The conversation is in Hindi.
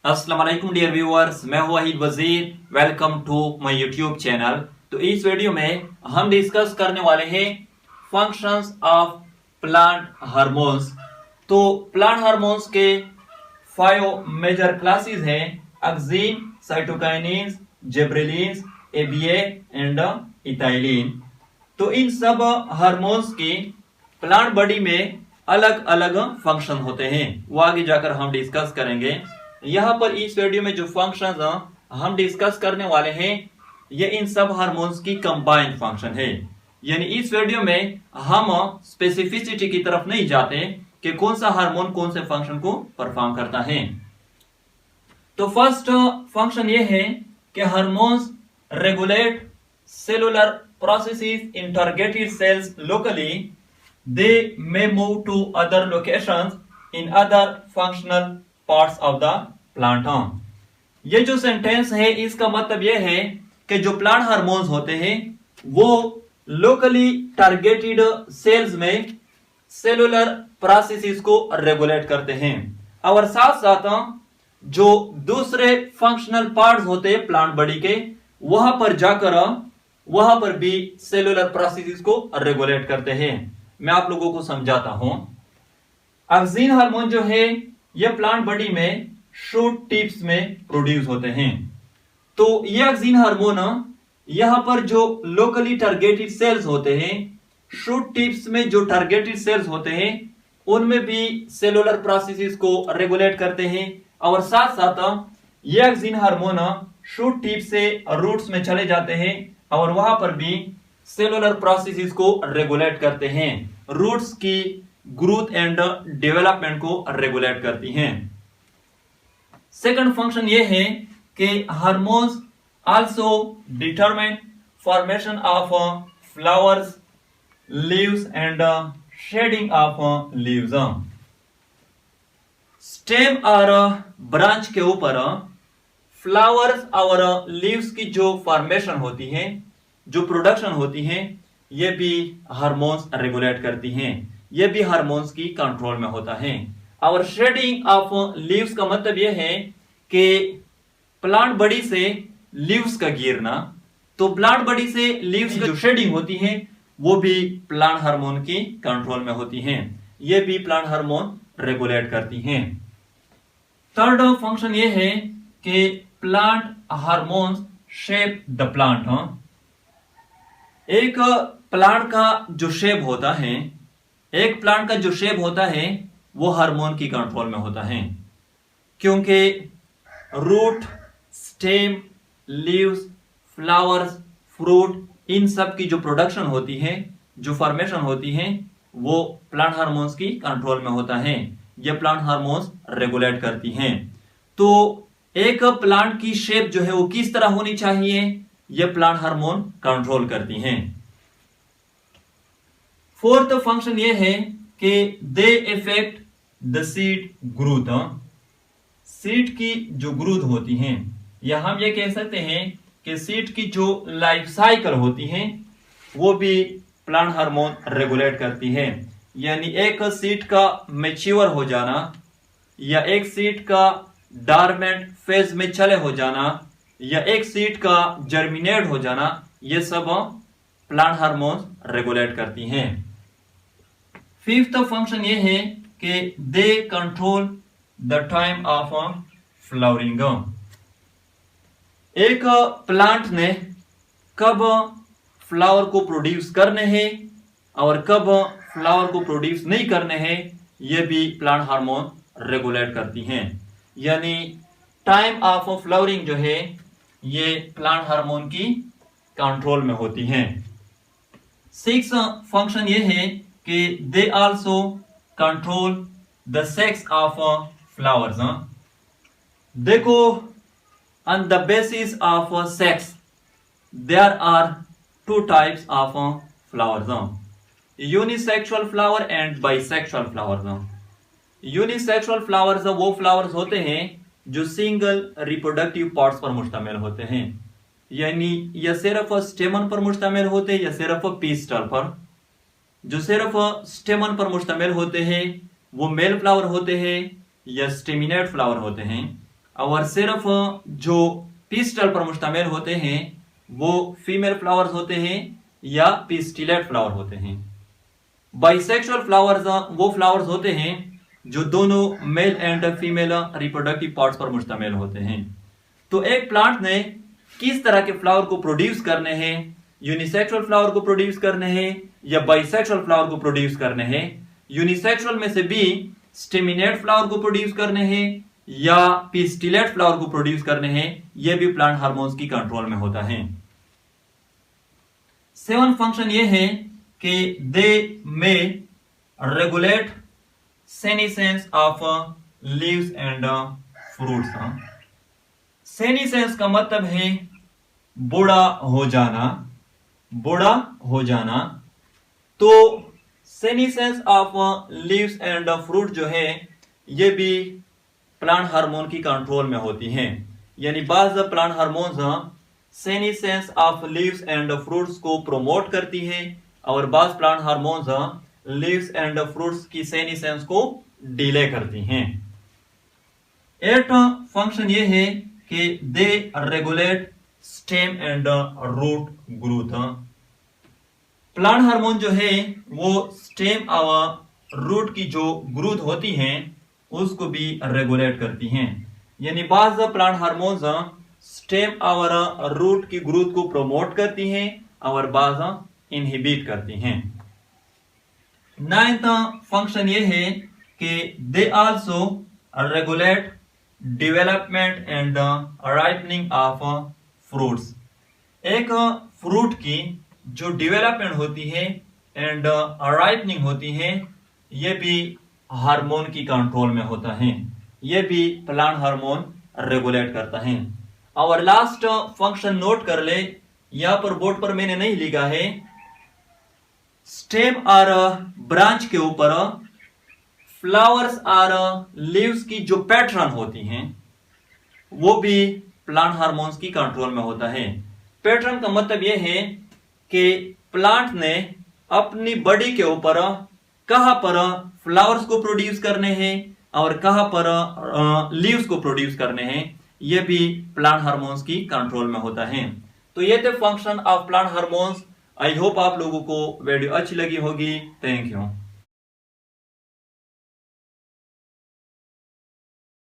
अस्सलाम वालेकुम डियर व्यूअर्स, मैं हूं Waheed Wazir. Welcome to my YouTube channel. तो इस वीडियो में हम डिस्कस करने वाले हैं फंक्शंस ऑफ प्लांट हार्मोन्स। तो प्लांट हार्मोन्स के 5 मेजर क्लासेस हैं: auxin, cytokinins, gibberellins, ABA and ethylene. तो इन सब हार्मोन्स की प्लांट बॉडी में अलग अलग फंक्शन होते हैं, वो आगे जाकर हम डिस्कस करेंगे। यहाँ पर इस वीडियो में जो फंक्शंस हम डिस्कस करने वाले हैं ये इन सब हार्मोन्स की कंबाइंड फंक्शन है। यानी इस वीडियो में हम स्पेसिफिसिटी की तरफ नहीं जाते कि कौन सा हार्मोन कौन से फंक्शन को परफॉर्म करता है। तो फर्स्ट फंक्शन ये है कि hormones regulate cellular processes in targeted cells locally. They may move to other locations in other functional parts of the plant. ये जो सेंटेंस है इसका मतलब यह है कि जो प्लांट हार्मोन्स होते हैं वो लोकली टारगेटेड सेल्स में सेलुलर प्रोसेसेस को रेगुलेट करते हैं, और साथ साथ जो दूसरे फंक्शनल पार्ट्स होते हैं प्लांट बॉडी के वहां पर जाकर वहां पर भी सेलुलर प्रोसेसेस को रेगुलेट करते हैं। मैं आप लोगों को समझाता हूं। ऑक्सिन हार्मोन जो है ये प्लांट बॉडी में शूट टिप्स में प्रोड्यूस होते हैं। तो ये ऑक्सिन हार्मोन यहां पर जो लोकली टारगेटेड सेल्स होते हैं, शूट टिप्स में जो टारगेटेड सेल्स होते हैं उनमें भी सेलुलर प्रोसेसेस को रेगुलेट करते हैं, और साथ साथ ये ऑक्सिन हार्मोन शूट टिप से रूट्स में चले जाते हैं और वहां पर भी सेलुलर प्रोसेसेस को रेगुलेट करते हैं। रूट्स की ग्रोथ एंड डेवलपमेंट को रेगुलेट करती हैं। सेकंड फंक्शन ये है कि hormones also determine formation of flowers, leaves and shedding of leaves. Stem और ब्रांच के ऊपर फ्लावर्स और लीव्स की जो फॉर्मेशन होती है, जो प्रोडक्शन होती है, ये भी हार्मोन्स रेगुलेट करती हैं। ये भी हार्मोन्स की कंट्रोल में होता है। और शेडिंग ऑफ लीव्स का मतलब यह है कि प्लांट बॉडी से लीव्स का गिरना। तो प्लांट बॉडी से लीव्स की जो शेडिंग होती है वो भी प्लांट हार्मोन की कंट्रोल में होती हैं। ये भी प्लांट हार्मोन रेगुलेट करती हैं। थर्ड फंक्शन ये है कि plant hormones shape the plant. एक प्लांट का जो शेप होता है, एक प्लांट का जो शेप होता है वो हार्मोन की कंट्रोल में होता है, क्योंकि root, stem, leaves, flowers, fruit, इन सब की जो प्रोडक्शन होती है, जो फॉर्मेशन होती है, वो प्लांट हार्मोन्स की कंट्रोल में होता है। ये प्लांट हार्मोन्स रेगुलेट करती हैं। तो एक प्लांट की शेप जो है वो किस तरह होनी चाहिए, ये प्लांट हार्मोन कंट्रोल करती हैं। फोर्थ फंक्शन ये है कि they effect the seed growth. Seed की जो ग्रोथ होती है, या हम ये कह सकते हैं कि सीड की जो लाइफ साइकिल होती है वो भी प्लांट हार्मोन रेगुलेट करती है। यानी एक सीड का मैच्योर हो जाना या एक सीड का डॉर्मेंट फेज में चले हो जाना या एक सीड का जर्मिनेट हो जाना, ये सब प्लांट हार्मोन रेगुलेट करती हैं। फिफ्थ फंक्शन ये है कि they control the time of flowering. एक प्लांट ने कब फ्लावर को प्रोड्यूस करने हैं और कब फ्लावर को प्रोड्यूस नहीं करने हैं, ये भी प्लांट हार्मोन रेगुलेट करती हैं। यानी टाइम ऑफ फ्लावरिंग जो है ये प्लांट हार्मोन की कंट्रोल में होती हैं। सिक्स फंक्शन ये है कि they also control the sex of flowers. देखो, on the basis of sex there are 2 types of flowers, unisexual flower and bisexual flowers. Unisexual flowers वो फ्लावर्स होते हैं जो सिंगल रिप्रोडक्टिव पार्ट्स पर मुश्तमिल होते हैं, यानी या सिर्फ स्टेमन पर मुश्तमिल होते हैं या सिर्फ पीस्टल पर। जो सिर्फ स्टेमन पर मुश्तमिल होते हैं वो मेल फ्लावर होते हैं या स्टेमिनेट फ्लावर होते हैं, और सिर्फ जो पिस्टल पर मुश्तमिल होते हैं वो फीमेल फ्लावर्स होते हैं या पिस्टिलेट फ्लावर होते हैं। बाइसेक्सुअल फ्लावर्स वो फ्लावर्स होते हैं जो दोनों male and female reproductive parts पर मुश्तमिल होते हैं। तो एक प्लांट ने किस तरह के फ्लावर को प्रोड्यूस करने हैं, यूनिसेक्सुअल फ्लावर को प्रोड्यूस करने हैं या बाइसेक्सुअल फ्लावर को प्रोड्यूस करने हैं, यूनिसेक्सुअल में से भी स्टेमिनेट फ्लावर को प्रोड्यूस करने हैं या पिस्टिलेट फ्लावर को प्रोड्यूस करने हैं, यह भी प्लांट हार्मोन्स की कंट्रोल में होता है। 7 फंक्शन ये है कि they may regulate senescence of leaves and fruits. Senescence का मतलब है बूढ़ा हो जाना, बूढ़ा हो जाना। तो senescence of leaves and fruit जो है ये भी प्लांट हार्मोन की कंट्रोल में होती हैं। यानी बाज plant hormones senescence of leaves and fruits को प्रोमोट करती है और बाज plant hormones leaves and fruits की सेनिसेंस को डिले करती हैं। 8 फंक्शन ये है कि they regulate stem and root growth. Plant hormone जो है वो स्टेम और रूट की जो ग्रोथ होती है उसको भी रेगुलेट करती हैं। यानी बाज प्लांट हार्मोन्स स्टेम और रूट की ग्रोथ को प्रमोट करती हैं और बाज इनहिबिट करती हैं। 9th फंक्शन ये है कि they also regulate development and ripening of fruits. एक फ्रूट की जो डेवलपमेंट होती है एंड राइपनिंग होती है ये भी हार्मोन की कंट्रोल में होता है, ये भी प्लांट हार्मोन रेगुलेट करता है। और लास्ट फंक्शन नोट कर ले, यहां पर बोर्ड पर मैंने नहीं लिखा है। स्टेम और ब्रांच के ऊपर फ्लावर्स और लीव्स की जो पैटर्न होती हैं वो भी प्लांट हार्मोन्स की कंट्रोल में होता है। पैटर्न का मतलब यह है कि प्लांट ने अपनी बॉडी के ऊपर कहां पर फ्लावर्स को प्रोड्यूस करने हैं और कहां पर लीव्स को प्रोड्यूस करने हैं, ये भी प्लांट हार्मोन्स की कंट्रोल में होता है। तो ये थे function of plant hormones. I hope आप लोगों को वीडियो अच्छी लगी होगी। Thank you.